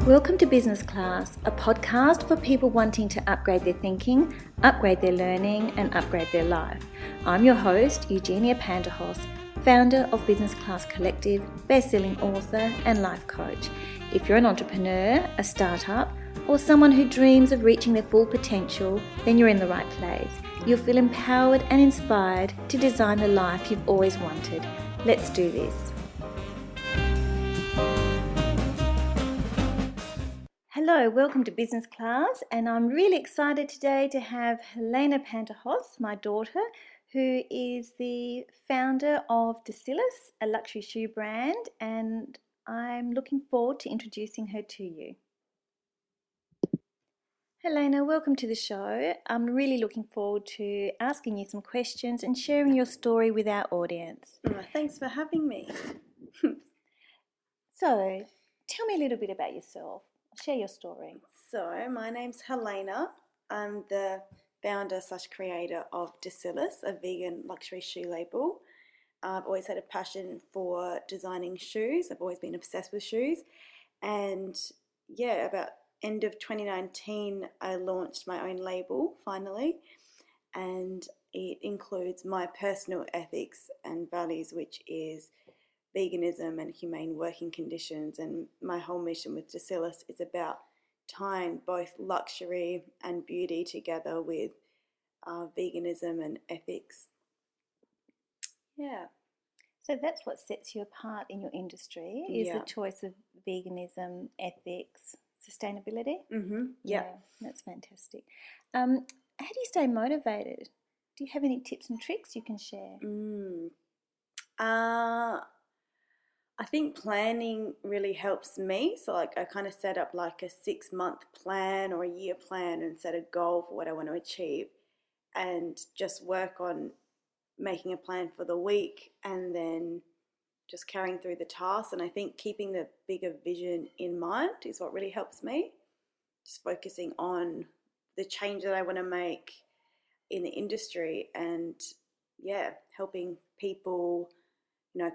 Welcome to Business Class, a podcast for people wanting to upgrade their thinking, upgrade their learning, and upgrade their life. I'm your host, Helena Pantahos, founder of Business Class Collective, best-selling author, and life coach. If you're an entrepreneur, a startup, or someone who dreams of reaching their full potential, then you're in the right place. You'll feel empowered and inspired to design the life you've always wanted. Let's do this. Hello, welcome to Business Class, and I'm really excited today to have Helena Pantahos, my daughter, who is the founder of DESYLLAS, a luxury shoe brand, and I'm looking forward to introducing her to you. Helena, welcome to the show. I'm really looking forward to asking you some questions and sharing your story with our audience. Thanks for having me. So, tell me a little bit about yourself. Share your story. So, my name's Helena. I'm the founder/creator of DESYLLAS, a vegan luxury shoe label. I've always had a passion for designing shoes. I've always been obsessed with shoes. And about end of 2019, I launched my own label, finally. And it includes my personal ethics and values, which is veganism and humane working conditions, and my whole mission with DESYLLAS is about tying both luxury and beauty together with veganism and ethics. So that's what sets you apart in your industry, is the choice of veganism, ethics, sustainability. Yeah, that's fantastic. How do you stay motivated? Do you have any tips and tricks you can share? I think planning really helps me. So I kind of set up like a 6-month plan or a year plan and set a goal for what I want to achieve, and just work on making a plan for the week and then just carrying through the tasks. And I think keeping the bigger vision in mind is what really helps me. Just focusing on the change that I want to make in the industry, and helping people,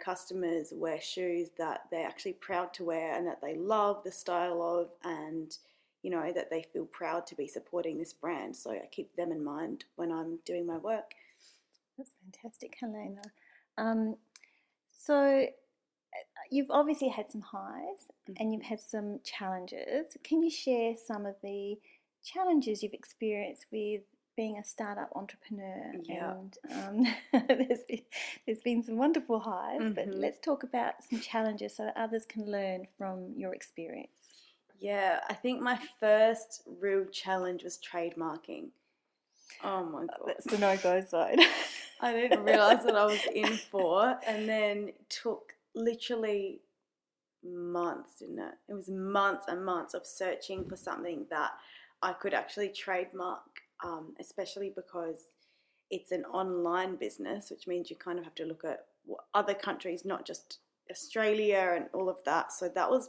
customers wear shoes that they're actually proud to wear and that they love the style of, and, that they feel proud to be supporting this brand. So I keep them in mind when I'm doing my work. That's fantastic, Helena. So you've obviously had some highs and you've had some challenges. Can you share some of the challenges you've experienced with being a startup entrepreneur? And there's been some wonderful highs, but let's talk about some challenges so that others can learn from your experience. Yeah, I think my first real challenge was trademarking. Oh my God. That's the no-go zone. I didn't realise what I was in for, and then it took literally months, didn't it? It was months and months of searching for something that I could actually trademark. Especially because it's an online business, which means you kind of have to look at other countries, not just Australia and all of that. So that was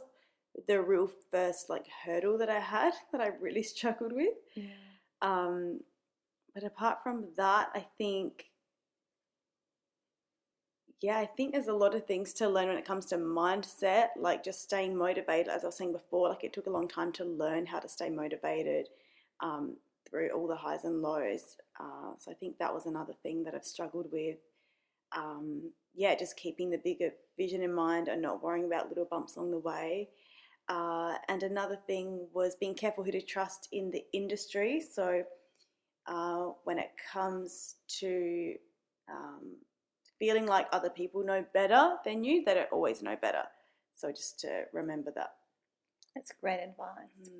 the real first hurdle that I had, that I really struggled with. But apart from that, I think there's a lot of things to learn when it comes to mindset, like just staying motivated. As I was saying before, it took a long time to learn how to stay motivated through all the highs and lows. So I think that was another thing that I've struggled with. Just keeping the bigger vision in mind and not worrying about little bumps along the way. And another thing was being careful who to trust in the industry. So when it comes to feeling like other people know better than you, they don't always know better. So just to remember that. That's great advice.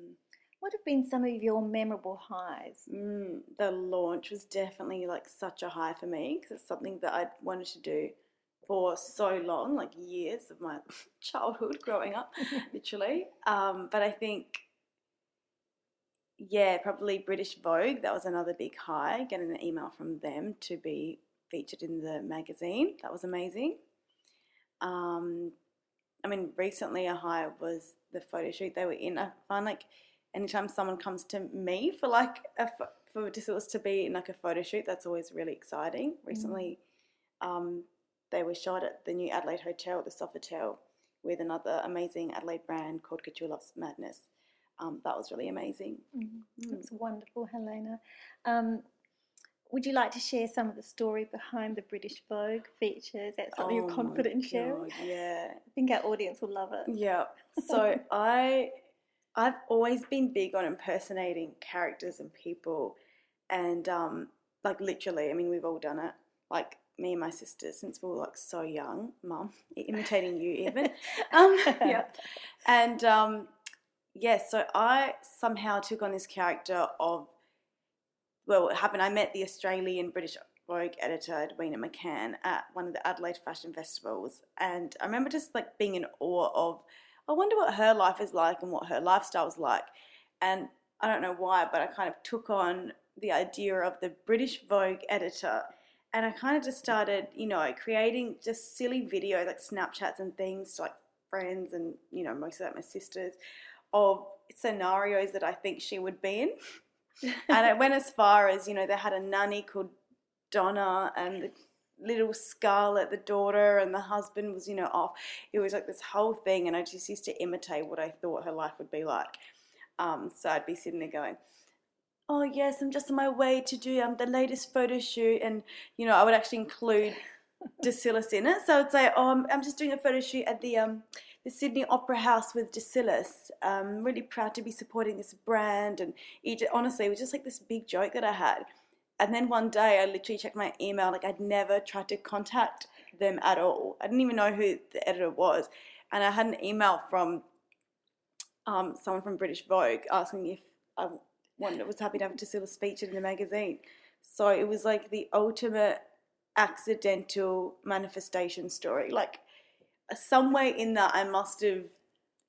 What have been some of your memorable highs? The launch was definitely such a high for me, because it's something that I'd wanted to do for so long, years of my childhood growing up, literally. But I think, probably British Vogue, that was another big high, getting an email from them to be featured in the magazine. That was amazing. Recently a high was the photo shoot they were in. I find anytime someone comes to me for for DESYLLAS to be in a photo shoot, that's always really exciting. Recently, they were shot at the new Adelaide Hotel, the Sofitel, with another amazing Adelaide brand called Couture Loves Madness. That was really amazing. That's wonderful, Helena. Would you like to share some of the story behind the British Vogue features? That's something you're confident in sharing? Yeah. I think our audience will love it. Yeah. So I've always been big on impersonating characters and people, and like literally, I mean, we've all done it. Like me and my sister, since we were like so young, Mum, imitating you even. Yeah. And yeah, so I somehow took on this character of, well, what happened, I met the Australian British Vogue editor, Edwina McCann, at one of the Adelaide Fashion Festivals. And I remember just like being in awe of, I wonder what her life is like and what her lifestyle is like. And I don't know why, but I kind of took on the idea of the British Vogue editor. And I kind of just started, creating just silly videos, like Snapchats and things to like friends and, most of that my sisters, of scenarios that I think she would be in. And it went as far as, they had a nanny called Donna and the little Scarlett, the daughter, and the husband was, off. It was like this whole thing, and I just used to imitate what I thought her life would be like. So I'd be sitting there going, oh, yes, I'm just on my way to do the latest photo shoot. And, I would actually include DESYLLAS in it. So I would say, oh, I'm just doing a photo shoot at the Sydney Opera House with DESYLLAS. I'm really proud to be supporting this brand. And honestly, it was just like this big joke that I had. And then one day I literally checked my email. Like, I'd never tried to contact them at all. I didn't even know who the editor was. And I had an email from someone from British Vogue asking if I was happy to have DESYLLAS featured in the magazine. So it was like the ultimate accidental manifestation story. Like, some way in that I must have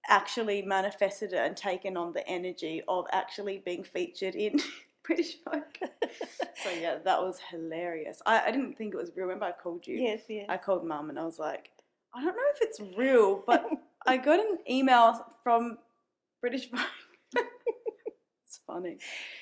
actually manifested it and taken on the energy of actually being featured in British Vogue. So yeah, that was hilarious. I didn't think it was real. Remember I called you? Yes. I called Mum and I was like, I don't know if it's real, but I got an email from British Vogue. It's funny.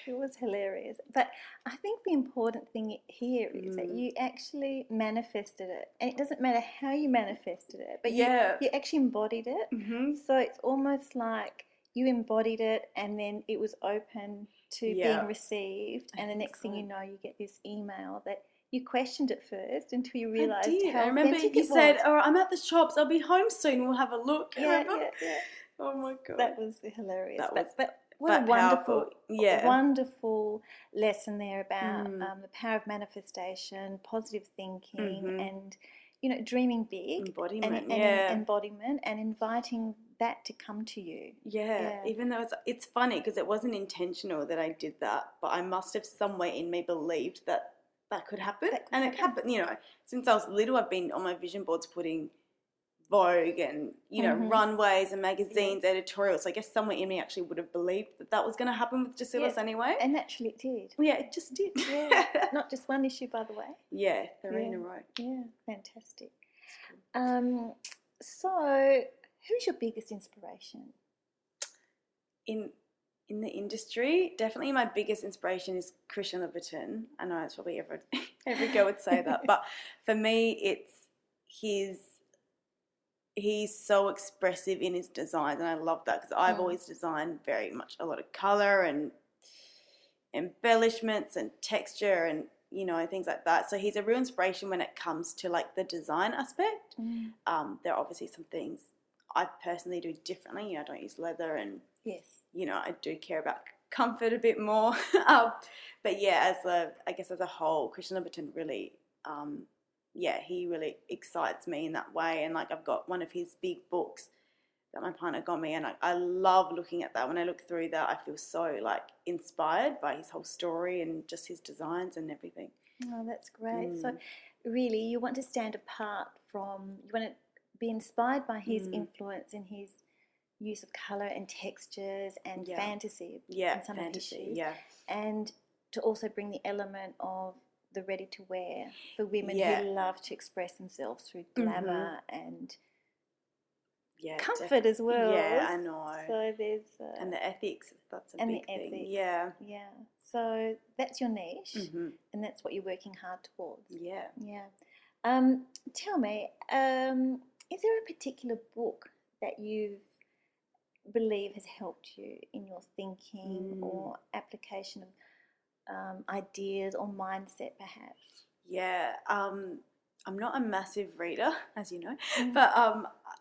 It was hilarious. But I think the important thing here is that you actually manifested it. And it doesn't matter how you manifested it, but you actually embodied it. Mm-hmm. So it's almost like you embodied it and then it was open to being received. And the next thing you know, you get this email that you questioned at first until you realised how I remember you said, oh, I'm at the shops, I'll be home soon, we'll have a look. Yeah. Oh my God. That was hilarious. But what a wonderful, wonderful lesson there about the power of manifestation, positive thinking, and dreaming big, embodiment, embodiment, and inviting that to come to you. Yeah. Even though it's funny because it wasn't intentional that I did that, but I must have somewhere in me believed that could happen, it happened. Since I was little, I've been on my vision boards putting Vogue and runways and magazines, editorials. So I guess somewhere in me actually would have believed that was going to happen with DESYLLAS anyway. And naturally it did. Well, yeah, it just did. Yeah. Not just one issue, by the way. Yeah, 3 in a row. Yeah, fantastic. Cool. So who's your biggest inspiration? In the industry, definitely my biggest inspiration is Christian Louboutin. I know it's probably every girl would say that, but for me, it's he's so expressive in his designs, and I love that because I've always designed very much a lot of colour and embellishments and texture and things like that. So he's a real inspiration when it comes to like the design aspect. There are obviously some things I personally do differently. I don't use leather, and I do care about comfort a bit more. But yeah, as a whole, Christian Louboutin really he really excites me in that way. And like I've got one of his big books that my partner got me, and I love looking at that. When I look through that, I feel so like inspired by his whole story and just his designs and everything. Oh, that's great. So really you want to stand apart from, you want to be inspired by his influence and his use of colour and textures and fantasy in some of his shoes. And to also bring the element of the ready-to-wear for women who love to express themselves through glamour and comfort as well. Yeah, I know. So there's and the ethics. That's a big thing. Yeah. So that's your niche, and that's what you're working hard towards. Yeah. Tell me, is there a particular book that you believe has helped you in your thinking or application of ideas or mindset, perhaps? Yeah, I'm not a massive reader, as you know, but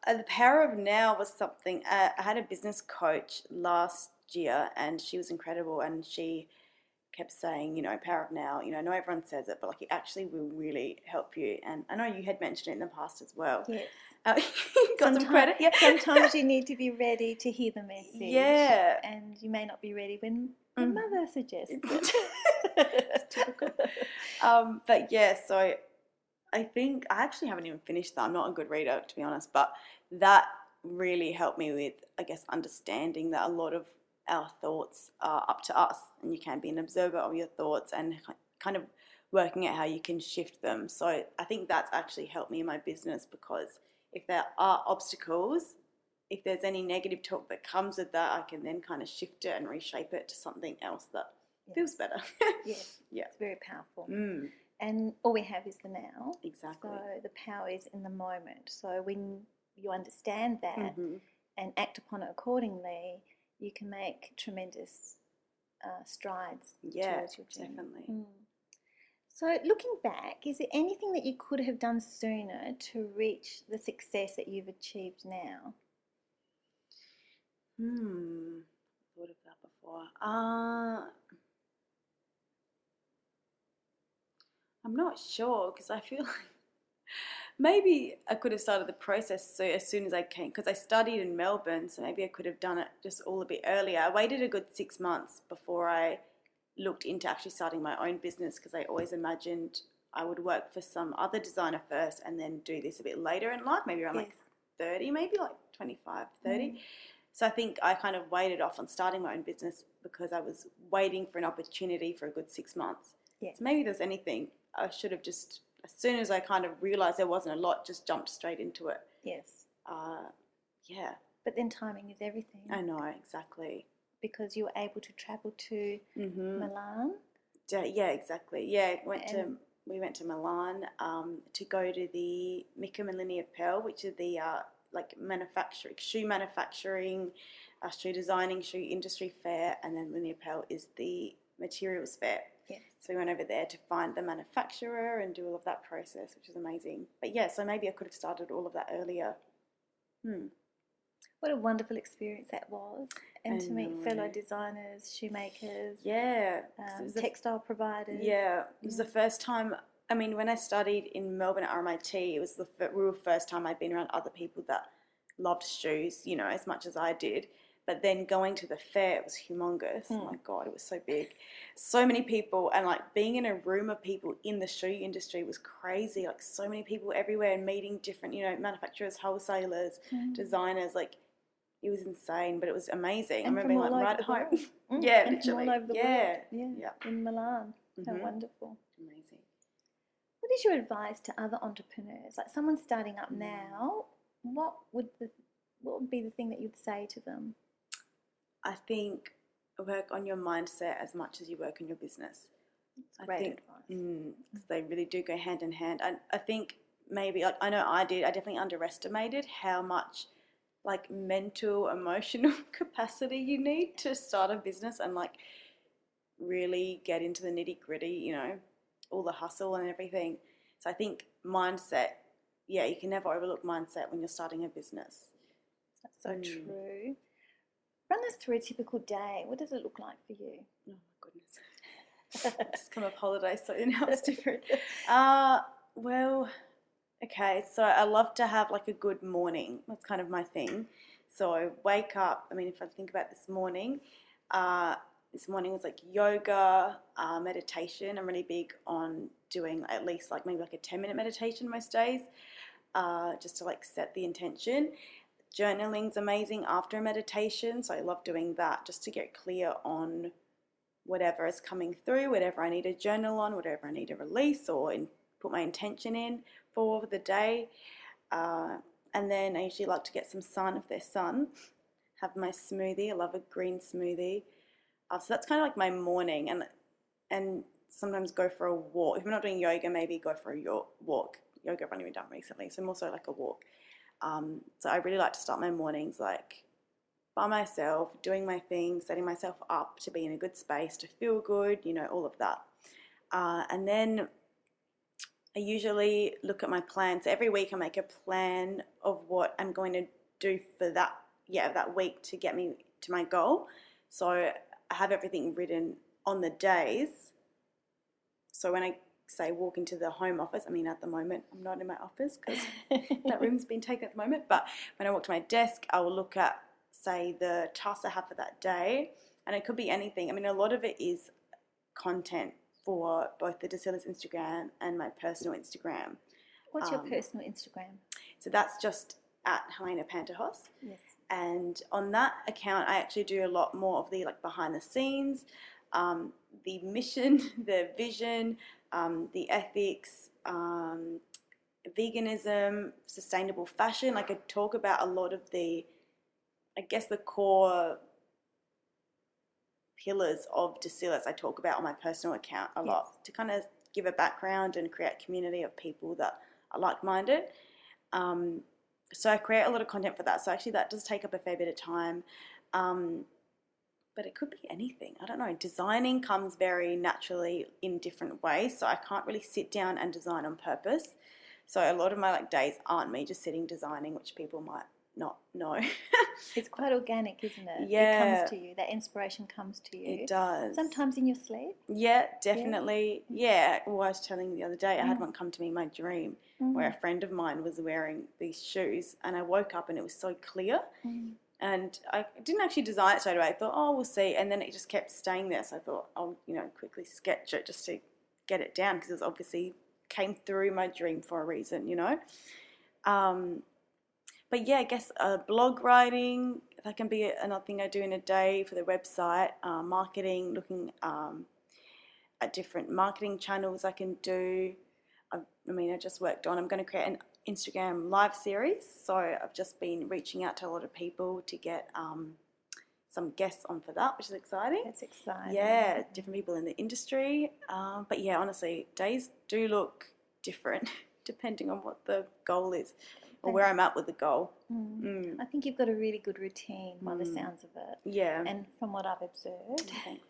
The Power of Now was something. I had a business coach last year, and she was incredible, and she kept saying, Power of Now, not everyone says it, but like it actually will really help you. And I know you had mentioned it in the past as well. Yes. Got some credit. Yeah. Sometimes you need to be ready to hear the message. Yeah. And you may not be ready when your mother suggests it. It's typical. But yeah, so I think I actually haven't even finished that. I'm not a good reader, to be honest, but that really helped me with, I guess, understanding that a lot of our thoughts are up to us, and you can be an observer of your thoughts and kind of working out how you can shift them. So I think that's actually helped me in my business, because if there are obstacles, if there's any negative talk that comes with that, I can then kind of shift it and reshape it to something else that feels better. Yes. Yeah. It's very powerful. And all we have is the now. Exactly. So the power is in the moment. So when you understand that and act upon it accordingly, you can make tremendous strides towards your journey. Definitely. So looking back, is there anything that you could have done sooner to reach the success that you've achieved now? Thought of that before. I'm not sure, because I feel like maybe I could have started the process as soon as I came, because I studied in Melbourne, so maybe I could have done it just all a bit earlier. I waited a good 6 months before I looked into actually starting my own business, because I always imagined I would work for some other designer first and then do this a bit later in life, maybe around like 30, maybe like 25, 30. So I think I kind of waited off on starting my own business because I was waiting for an opportunity for a good 6 months. Yes. So maybe there's anything, I should have just, as soon as I kind of realised there wasn't a lot, just jumped straight into it. Yes. Yeah. But then timing is everything. I know, exactly. Because you were able to travel to Milan. Yeah, exactly. Yeah, we went to Milan to go to the Mickham and Linear Pearl, which are the shoe manufacturing, shoe designing, shoe industry fair, and then Linear Pearl is the materials fair. Yes. So we went over there to find the manufacturer and do all of that process, which is amazing. But yeah, so maybe I could have started all of that earlier. What a wonderful experience that was. And to meet fellow designers, shoemakers, textile providers. Yeah, it was the first time. I mean, when I studied in Melbourne at RMIT, it was the real first time I'd been around other people that loved shoes, as much as I did. But then going to the fair, it was humongous. Oh my God, it was so big. So many people, and like being in a room of people in the shoe industry was crazy. Like so many people everywhere, and meeting different, manufacturers, wholesalers, designers. Like it was insane, but it was amazing. And I remember being like right at home. Yeah, and literally. From all over the world. Yeah. In Milan. How wonderful. Amazing. What is your advice to other entrepreneurs? Like someone starting up now, what would be the thing that you'd say to them? I think work on your mindset as much as you work on your business. That's great advice. Because they really do go hand in hand. And I think maybe, like I know I did, I definitely underestimated how much like mental, emotional capacity you need to start a business and like really get into the nitty gritty, all the hustle and everything. So I think mindset, you can never overlook mindset when you're starting a business. That's so true. Run us through a typical day. What does it look like for you? Oh my goodness. I just come off holiday, so now it's different. Well, okay, so I love to have like a good morning. That's kind of my thing. So I wake up, if I think about this morning was like yoga, meditation. I'm really big on doing at least like maybe like a 10-minute meditation most days, just to like set the intention. Journaling's amazing after a meditation, so I love doing that just to get clear on whatever is coming through, whatever I need to journal on, whatever I need to release or put my intention in for the day. And then I usually like to get some sun if there's sun, have my smoothie. I love a green smoothie. So that's kind of like my morning, and sometimes go for a walk. If I'm not doing yoga, maybe go for a walk. Yoga I've only been done recently, so more so like a walk. So I really like to start my mornings like by myself, doing my things, setting myself up to be in a good space, to feel good, all of that. And then I usually look at my plans. Every week I make a plan of what I'm going to do for that week to get me to my goal. So I have everything written on the days. So when I say walk into the home office, I mean at the moment I'm not in my office because that room's been taken at the moment, but when I walk to my desk I will look at, say, the tasks I have for that day, and it could be anything. I mean, a lot of it is content for both the DESYLLAS Instagram and my personal Instagram. What's your personal Instagram? So that's just at Helena Pantahos. Yes. And on that account I actually do a lot more of the like behind the scenes, the mission, the vision, the ethics, veganism, sustainable fashion. Like I talk about a lot of the, I guess, the core pillars of DESYLLAS I talk about on my personal account a lot, to kind of give a background and create a community of people that are like-minded. So I create a lot of content for that. So actually that does take up a fair bit of time. But it could be anything. I don't know. Designing comes very naturally in different ways. So I can't really sit down and design on purpose. So a lot of my days aren't me just sitting designing, which people might not know. It's quite organic, isn't it? Yeah. It comes to you. That inspiration comes to you. It does. Sometimes in your sleep. Yeah, definitely. Yeah. Well, I was telling you the other day, I had one come to me in my dream where a friend of mine was wearing these shoes, and I woke up and it was so clear. And I didn't actually design it straight away. I thought, oh, we'll see. And then it just kept staying there. So I thought, I'll, quickly sketch it just to get it down, because it was obviously came through my dream for a reason, But yeah, I guess blog writing, that can be another thing I do in a day for the website. Marketing, looking at different marketing channels I can do. I just worked on, I'm going to create an Instagram live series. So I've just been reaching out to a lot of people to get some guests on for that, which is exciting. That's exciting. Yeah, different people in the industry. But yeah, honestly, days do look different depending on what the goal is, or where I'm at with the goal. I think you've got a really good routine by the sounds of it. Yeah. And from what I've observed. Thanks,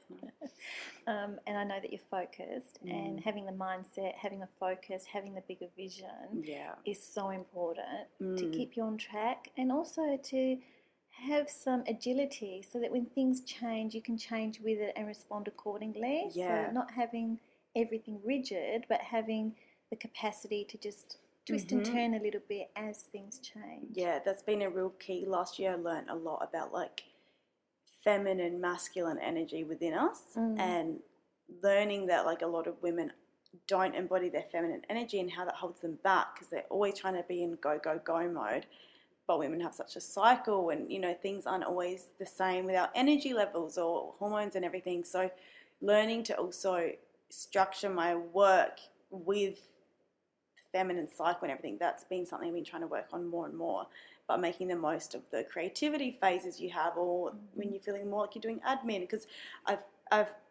Mum. And I know that you're focused, and having the mindset, having a focus, having the bigger vision is so important to keep you on track, and also to have some agility so that when things change, you can change with it and respond accordingly. Yeah. So not having everything rigid, but having the capacity to just twist and turn a little bit as things change. Yeah, that's been a real key. Last year I learned a lot about feminine, masculine energy within us, and learning that a lot of women don't embody their feminine energy and how that holds them back, because they're always trying to be in go, go, go mode. But women have such a cycle, and things aren't always the same with our energy levels or hormones and everything. So learning to also structure my work with feminine cycle and everything, that's been something I've been trying to work on more and more, but making the most of the creativity phases you have, or when you're feeling more like you're doing admin, because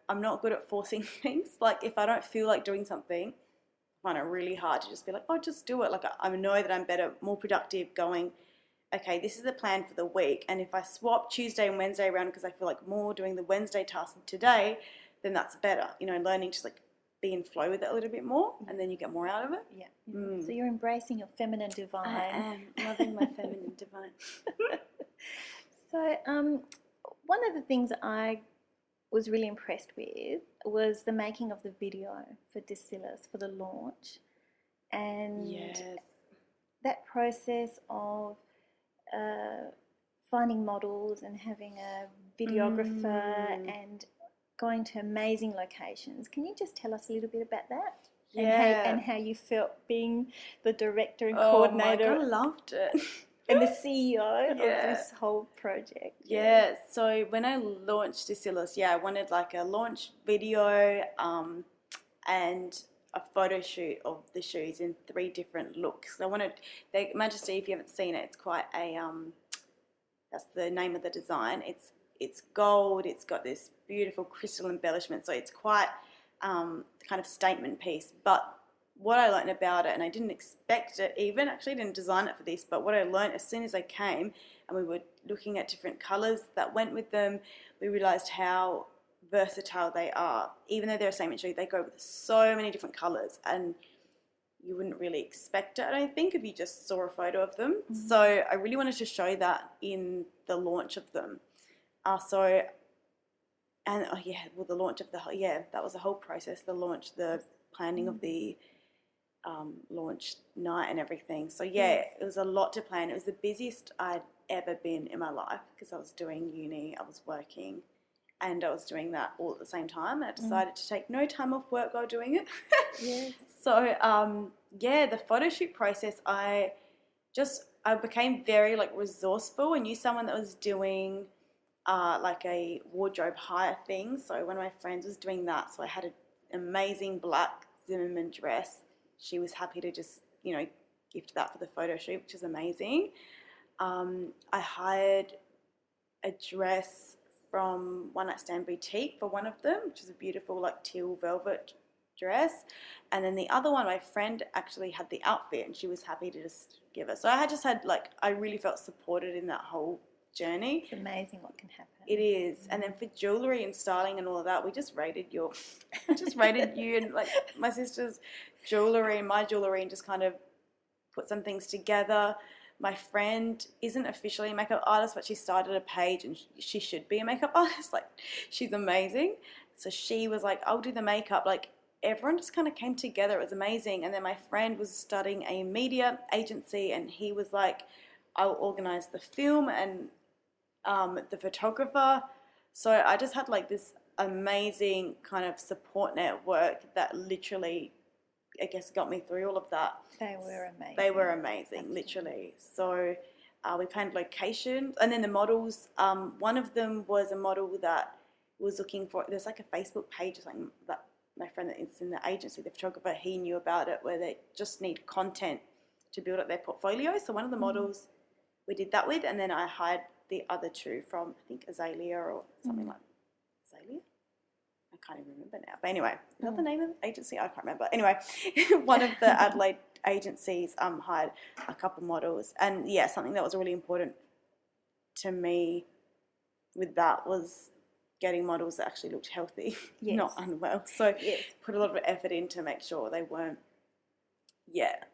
I'm not good at forcing things. If I don't feel like doing something, I find it really hard to just be like, oh, just do it. I know that I'm better, more productive going, okay, this is the plan for the week, and if I swap Tuesday and Wednesday around because I feel like more doing the Wednesday task today, then that's better. Learning to be in flow with it a little bit more, and then you get more out of it. Yeah. So you're embracing your feminine divine. I am loving my feminine divine. So one of the things I was really impressed with was the making of the video for DESYLLAS for the launch, and that process of finding models and having a videographer and going to amazing locations. Can you just tell us a little bit about that? Yeah. And how you felt being the director and coordinator. Oh my God, I loved it. And the CEO of this whole project. Yeah, so when I launched DESYLLAS, I wanted a launch video and a photo shoot of the shoes in 3 different looks. I wanted, Majesty, if you haven't seen it, it's quite a, that's the name of the design. It's gold, it's got this beautiful crystal embellishment, so it's quite kind of statement piece, but what I learned about it, and I didn't expect it even, actually didn't design it for this, but what I learned as soon as I came and we were looking at different colours that went with them, we realised how versatile they are. Even though they're the same material, they go with so many different colours, and you wouldn't really expect it, I don't think, if you just saw a photo of them. Mm-hmm. So I really wanted to show that in the launch of them. The launch of that was the whole process, the launch, the planning of the launch night and everything. So it was a lot to plan. It was the busiest I'd ever been in my life because I was doing uni, I was working, and I was doing that all at the same time. And I decided to take no time off work while doing it. Yes. So the photo shoot process, I became very like resourceful. I knew someone that was doing like a wardrobe hire thing. So one of my friends was doing that. So I had an amazing black Zimmermann dress. She was happy to just, gift that for the photo shoot, which is amazing. I hired a dress from One Night Stand Boutique for one of them, which is a beautiful like teal velvet dress. And then the other one, my friend actually had the outfit and she was happy to just give it. So I really felt supported in that whole journey. It's amazing what can happen. It is. And then for jewellery and styling and all of that, we just rated you and like my sister's jewellery and my jewellery and just kind of put some things together. My friend isn't officially a makeup artist, but she started a page and she should be a makeup artist. Like, she's amazing. So she was like, I'll do the makeup. Like, everyone just kind of came together. It was amazing. And then my friend was studying a media agency and he was like, I'll organise the film and the photographer. So I just had like this amazing kind of support network that literally, I guess, got me through all of that. They were amazing. Absolutely. Literally. So we planned locations, and then the models. One of them was a model that was looking for. There's like a Facebook page or something that my friend that is in the agency, the photographer, he knew about it, where they just need content to build up their portfolio. So one of the models we did that with, and then I hired the other two from, I think, Azalea or something like Azalea. I can't even remember now. But anyway, is that the name of the agency? I can't remember. Anyway, one of the Adelaide agencies hired a couple models. And, something that was really important to me with that was getting models that actually looked healthy, not unwell. So put a lot of effort in to make sure they weren't,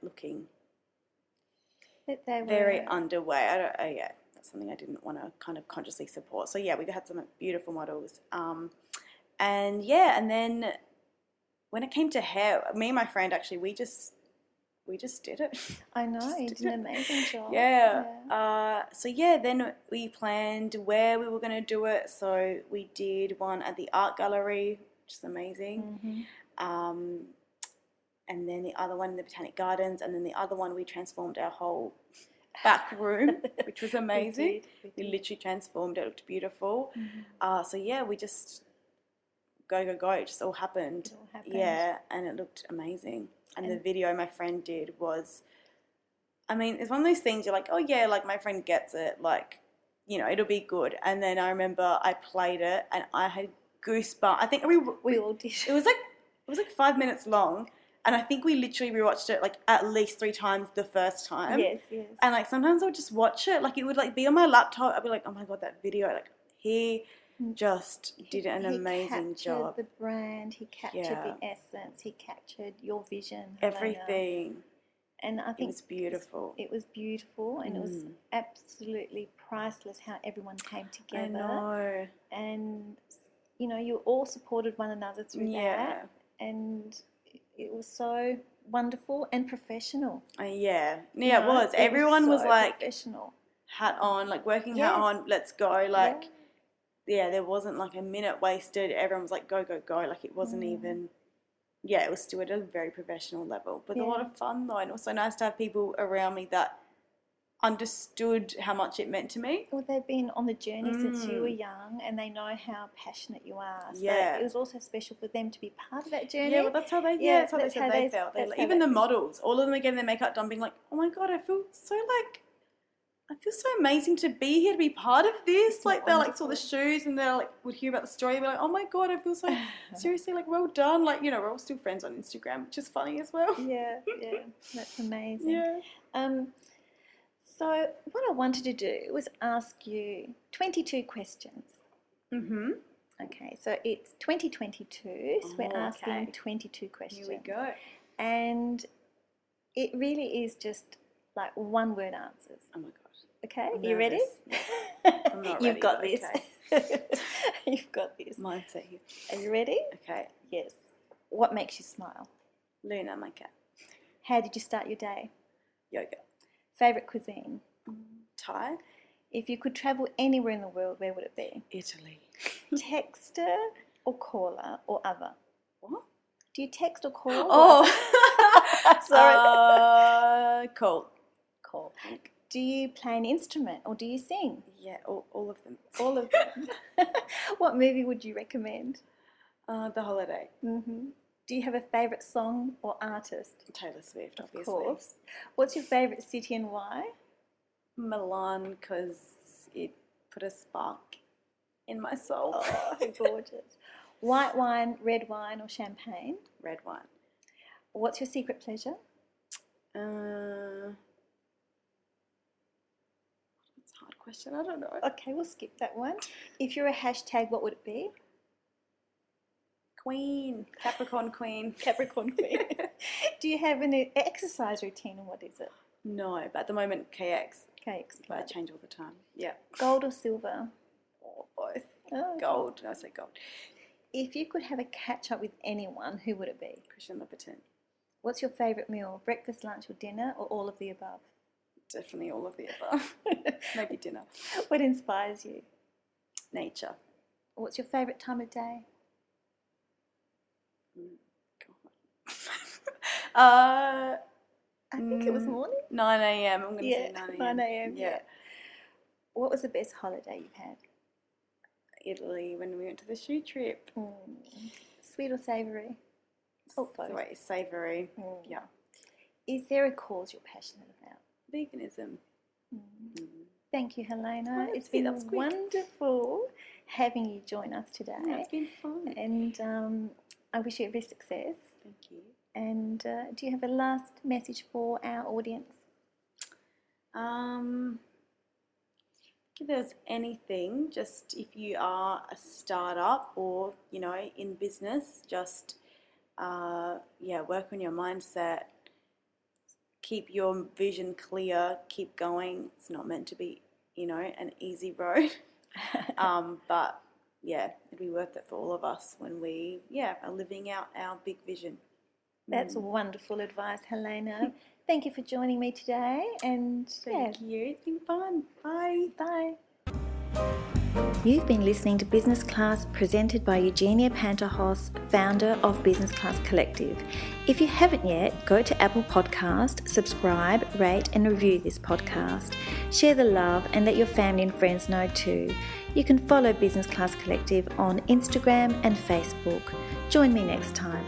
looking very underweight. That's something I didn't want to kind of consciously support. So, we had some beautiful models. And then when it came to hair, me and my friend actually, we just did it. I know, you did an amazing job. Then we planned where we were going to do it. So we did one at the art gallery, which is amazing. And then the other one in the Botanic Gardens, and then the other one we transformed our whole back room, which was amazing. We literally transformed it. It looked beautiful. We just go. It just all happened. And it looked amazing. And the video my friend did was, it's one of those things you're like, like my friend gets it, like, it'll be good. And then I remember I played it and I had goosebumps. I think we all did. It was like 5 minutes long. And I think we literally rewatched it like at least 3 times the first time. Yes. And like sometimes I would just watch it, like it would like be on my laptop. I'd be like, oh my God, that video, like he just did an amazing job. He captured the brand, he captured the essence, he captured your vision, everything. And I think it was beautiful. It was beautiful, and it was absolutely priceless how everyone came together. I know. And you all supported one another through that, and it was so wonderful and professional. It was. Everyone was like professional, hat on, like working hat on. Let's go, like. Yeah, there wasn't like a minute wasted. Everyone was like, go. Like it wasn't even, it was still at a very professional level. But a lot of fun though. And also nice to have people around me that understood how much it meant to me. Well, they've been on the journey since you were young and they know how passionate you are. So it was also special for them to be part of that journey. Yeah, well, that's how they, that's how they said they felt. Even the models, all of them are getting their makeup done being like, oh my God, I feel so like I feel so amazing to be here, to be part of this. Like, they like saw the wonderful. shoes and they like would hear about the story. They're like, oh my God, I feel so seriously like well done. Like, you know, we're all still friends on Instagram, which is funny as well. Yeah, that's amazing. Yeah. So what I wanted to do was ask you 22 questions. Mm-hmm. Okay, so it's 2022, so we're asking okay. 22 questions. Here we go. And it really is just like one-word answers. Oh my God. Okay, I'm you ready? I'm not You've ready, got but this. okay. You've got this. Mindset here. Are you ready? Okay. Yes. What makes you smile? Luna, my cat. How did you start your day? Yoga. Favorite cuisine? Thai. If you could travel anywhere in the world, where would it be? Italy. Texter or caller or other? What? Do you text or call? Oh. Sorry. Cool. Call. Do you play an instrument or do you sing? Yeah, all of them. All of them. What movie would you recommend? The Holiday. Mm-hmm. Do you have a favourite song or artist? Taylor Swift, obviously. Of course. What's your favourite city and why? Milan, because it put a spark in my soul. Oh, gorgeous. White wine, red wine or champagne? Red wine. What's your secret pleasure? It's a hard question. I don't know. Okay, we'll skip that one. If you're a hashtag, what would it be? Queen. Capricorn Queen. Capricorn Queen. Do you have an exercise routine and what is it? No, but at the moment, KX. Okay, But I explain. change all the time. Yeah. Gold or silver? Or both. Oh, Gold. I say gold. If you could have a catch up with anyone, who would it be? Christian Louboutin. What's your favourite meal? Breakfast, lunch or dinner or all of the above? Definitely all of the above. Maybe dinner. What inspires you? Nature. What's your favourite time of day? God. I think it was morning. 9 a.m. I'm going to say 9 a.m. 9 a.m. Yeah. What was the best holiday you've had? Italy, when we went to the shoe trip. Sweet or savoury? Oh, both. Wait, savoury. Yeah. Is there a cause you're passionate about? Veganism. Thank you, Helena. Oh, it's that been was quick. wonderful having you join us today. Yeah, it's been fun. And I wish you every success. Thank you. And do you have a last message for our audience? If there's anything, just if you are a startup or, you know, in business, just, work on your mindset. Keep your vision clear. Keep going. It's not meant to be, you know, an easy road. But, yeah, it'd be worth it for all of us when we, are living out our big vision. That's wonderful advice, Helena. Thank you for joining me today. And Thank you. It's been fun. Bye. Bye. You've been listening to Business Class presented by Helena Pantahos, founder of Business Class Collective. If you haven't yet, go to Apple Podcast, subscribe, rate and review this podcast. Share the love and let your family and friends know too. You can follow Business Class Collective on Instagram and Facebook. Join me next time.